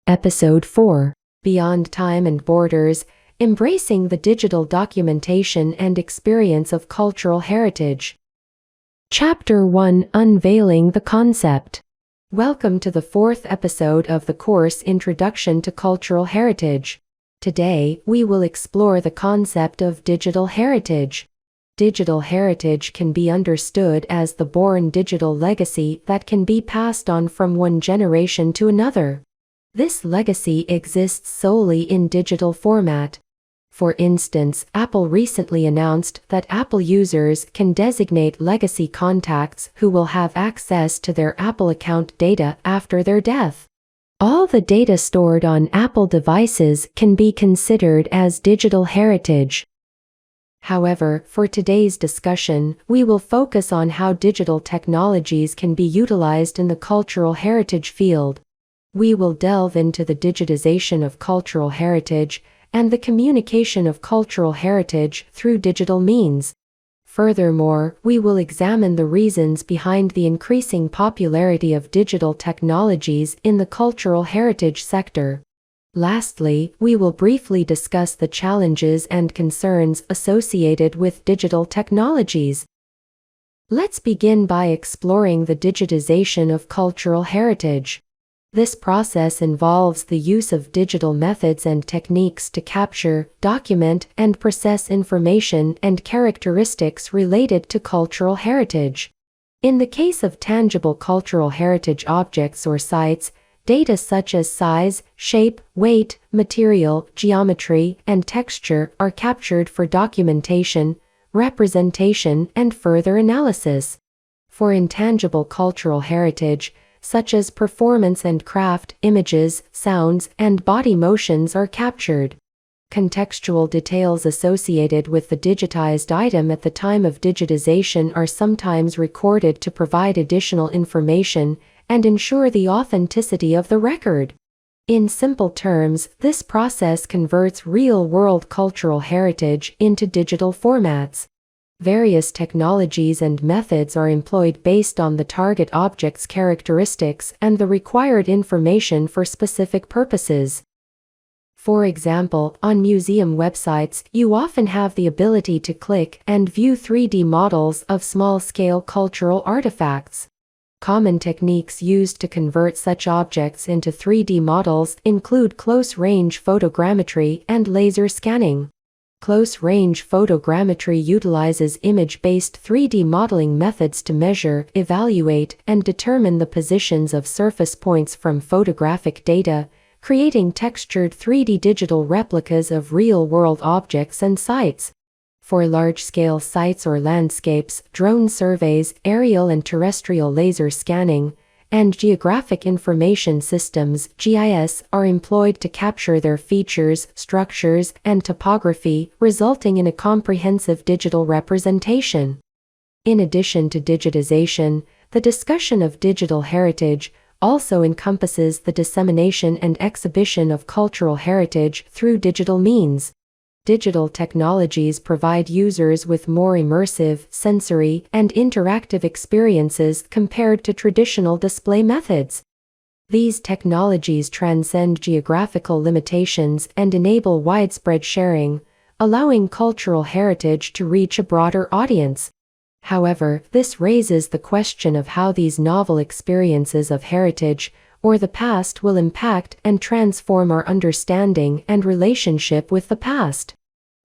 Episode 4, Beyond Time and Borders, Embracing the Digital Documentation and Experience of Cultural Heritage. Chapter 1, Unveiling the Concept. Welcome to the fourth episode of the course Introduction to Cultural Heritage. Today, we will explore the concept of digital heritage. Digital heritage can be understood as the born digital legacy that can be passed on from one generation to another. This legacy exists solely in digital format. For instance, Apple recently announced that Apple users can designate legacy contacts who will have access to their Apple account data after their death. All the data stored on Apple devices can be considered as digital heritage. However, for today's discussion, we will focus on how digital technologies can be utilized in the cultural heritage field. We will delve into the digitization of cultural heritage and the communication of cultural heritage through digital means. Furthermore, we will examine the reasons behind the increasing popularity of digital technologies in the cultural heritage sector. Lastly, we will briefly discuss the challenges and concerns associated with digital technologies. Let's begin by exploring the digitization of cultural heritage. This process involves the use of digital methods and techniques to capture, document, and process information and characteristics related to cultural heritage. In the case of tangible cultural heritage objects or sites, data such as size, shape, weight, material, geometry, and texture are captured for documentation, representation, and further analysis. For intangible cultural heritage, such as performance and craft, images, sounds, and body motions are captured. Contextual details associated with the digitized item at the time of digitization are sometimes recorded to provide additional information and ensure the authenticity of the record. In simple terms, this process converts real-world cultural heritage into digital formats. Various technologies and methods are employed based on the target object's characteristics and the required information for specific purposes. For example, on museum websites, you often have the ability to click and view 3D models of small-scale cultural artifacts. Common techniques used to convert such objects into 3D models include close-range photogrammetry and laser scanning. Close-range photogrammetry utilizes image-based 3D modeling methods to measure, evaluate, and determine the positions of surface points from photographic data, creating textured 3D digital replicas of real-world objects and sites. For large-scale sites or landscapes, drone surveys, aerial and terrestrial laser scanning, and geographic information systems (GIS) are employed to capture their features, structures, and topography, resulting in a comprehensive digital representation. In addition to digitization, the discussion of digital heritage also encompasses the dissemination and exhibition of cultural heritage through digital means. Digital technologies provide users with more immersive, sensory, and interactive experiences compared to traditional display methods. These technologies transcend geographical limitations and enable widespread sharing, allowing cultural heritage to reach a broader audience. However, this raises the question of how these novel experiences of heritage or the past will impact and transform our understanding and relationship with the past.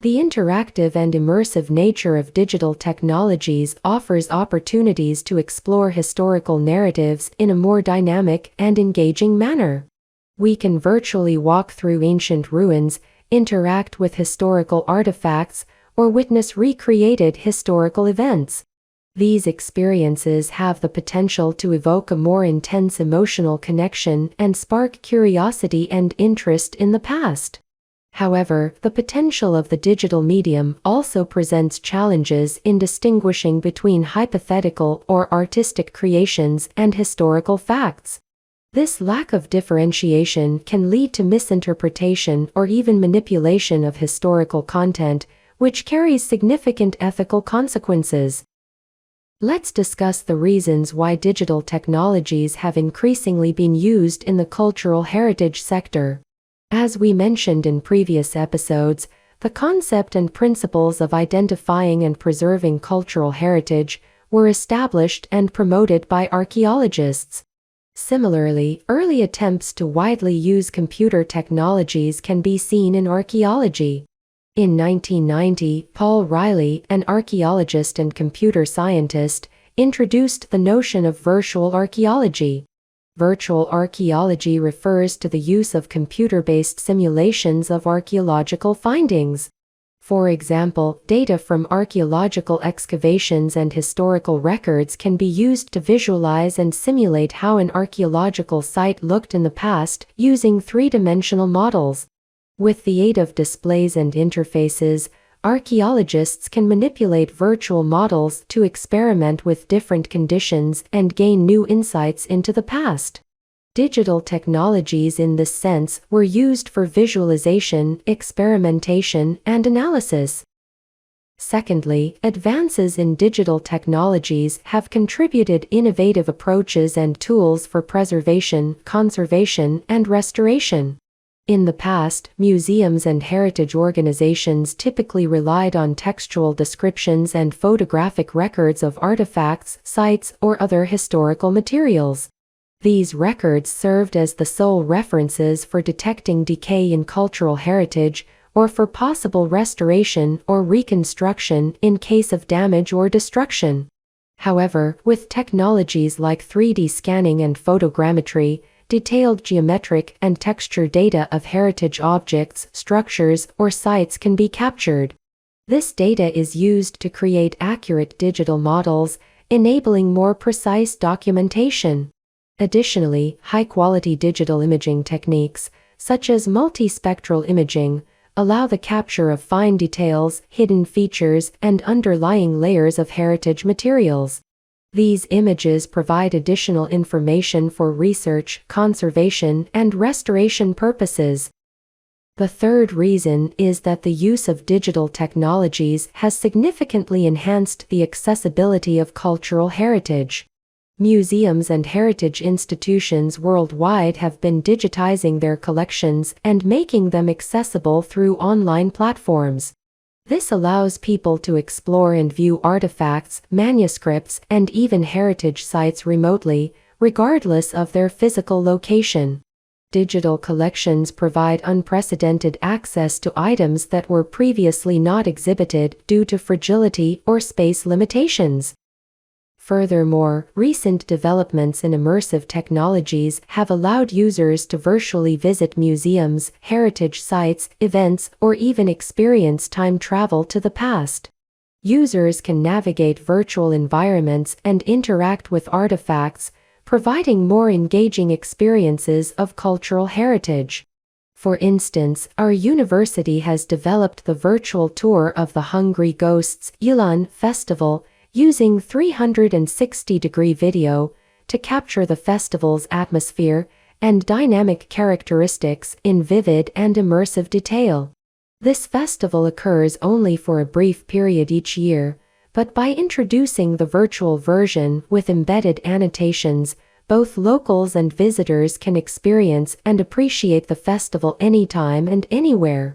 The interactive and immersive nature of digital technologies offers opportunities to explore historical narratives in a more dynamic and engaging manner. We can virtually walk through ancient ruins, interact with historical artifacts, or witness recreated historical events. These experiences have the potential to evoke a more intense emotional connection and spark curiosity and interest in the past. However, the potential of the digital medium also presents challenges in distinguishing between hypothetical or artistic creations and historical facts. This lack of differentiation can lead to misinterpretation or even manipulation of historical content, which carries significant ethical consequences. Let's discuss the reasons why digital technologies have increasingly been used in the cultural heritage sector. As we mentioned in previous episodes, the concept and principles of identifying and preserving cultural heritage were established and promoted by archaeologists. Similarly, early attempts to widely use computer technologies can be seen in archaeology. In 1990, Paul Riley, an archaeologist and computer scientist, introduced the notion of virtual archaeology. Virtual archaeology refers to the use of computer-based simulations of archaeological findings. For example, data from archaeological excavations and historical records can be used to visualize and simulate how an archaeological site looked in the past using three-dimensional models. With the aid of displays and interfaces, archaeologists can manipulate virtual models to experiment with different conditions and gain new insights into the past. Digital technologies in this sense were used for visualization, experimentation, and analysis. Secondly, advances in digital technologies have contributed innovative approaches and tools for preservation, conservation, and restoration. In the past, museums and heritage organizations typically relied on textual descriptions and photographic records of artifacts, sites, or other historical materials. These records served as the sole references for detecting decay in cultural heritage or for possible restoration or reconstruction in case of damage or destruction. However, with technologies like 3D scanning and photogrammetry, detailed geometric and texture data of heritage objects, structures, or sites can be captured. This data is used to create accurate digital models, enabling more precise documentation. Additionally, high-quality digital imaging techniques, such as multispectral imaging, allow the capture of fine details, hidden features, and underlying layers of heritage materials. These images provide additional information for research, conservation, and restoration purposes. The third reason is that the use of digital technologies has significantly enhanced the accessibility of cultural heritage. Museums and heritage institutions worldwide have been digitizing their collections and making them accessible through online platforms. This allows people to explore and view artifacts, manuscripts, and even heritage sites remotely, regardless of their physical location. Digital collections provide unprecedented access to items that were previously not exhibited due to fragility or space limitations. Furthermore, recent developments in immersive technologies have allowed users to virtually visit museums, heritage sites, events, or even experience time travel to the past. Users can navigate virtual environments and interact with artifacts, providing more engaging experiences of cultural heritage. For instance, our university has developed the virtual tour of the Hungry Ghosts Yılan Festival, using 360-degree video to capture the festival's atmosphere and dynamic characteristics in vivid and immersive detail. This festival occurs only for a brief period each year, but by introducing the virtual version with embedded annotations, both locals and visitors can experience and appreciate the festival anytime and anywhere.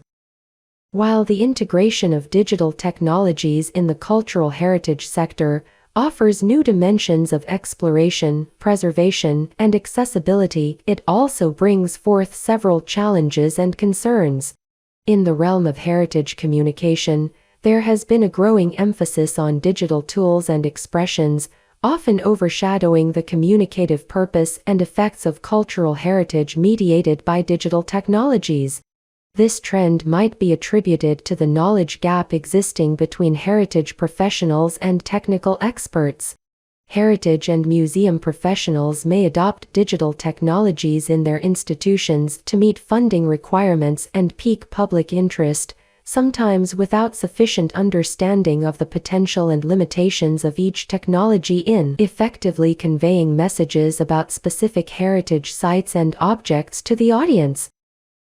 While the integration of digital technologies in the cultural heritage sector offers new dimensions of exploration, preservation, and accessibility, it also brings forth several challenges and concerns. In the realm of heritage communication, there has been a growing emphasis on digital tools and expressions, often overshadowing the communicative purpose and effects of cultural heritage mediated by digital technologies. This trend might be attributed to the knowledge gap existing between heritage professionals and technical experts. Heritage and museum professionals may adopt digital technologies in their institutions to meet funding requirements and pique public interest, sometimes without sufficient understanding of the potential and limitations of each technology in effectively conveying messages about specific heritage sites and objects to the audience.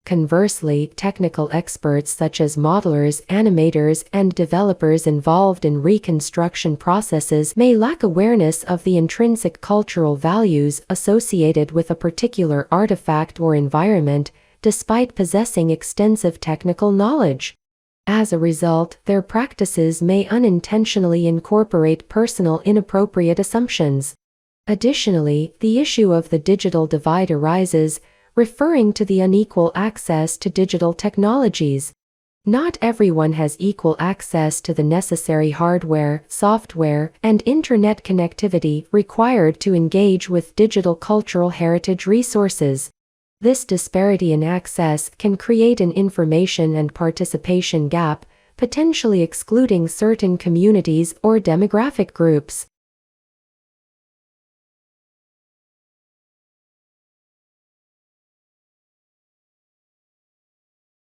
Conversely, technical experts such as modelers, animators, and developers involved in reconstruction processes may lack awareness of the intrinsic cultural values associated with a particular artifact or environment, despite possessing extensive technical knowledge. As a result, their practices may unintentionally incorporate personal inappropriate assumptions. Additionally, the issue of the digital divide arises, referring to the unequal access to digital technologies. Not everyone has equal access to the necessary hardware, software, and internet connectivity required to engage with digital cultural heritage resources. This disparity in access can create an information and participation gap, potentially excluding certain communities or demographic groups.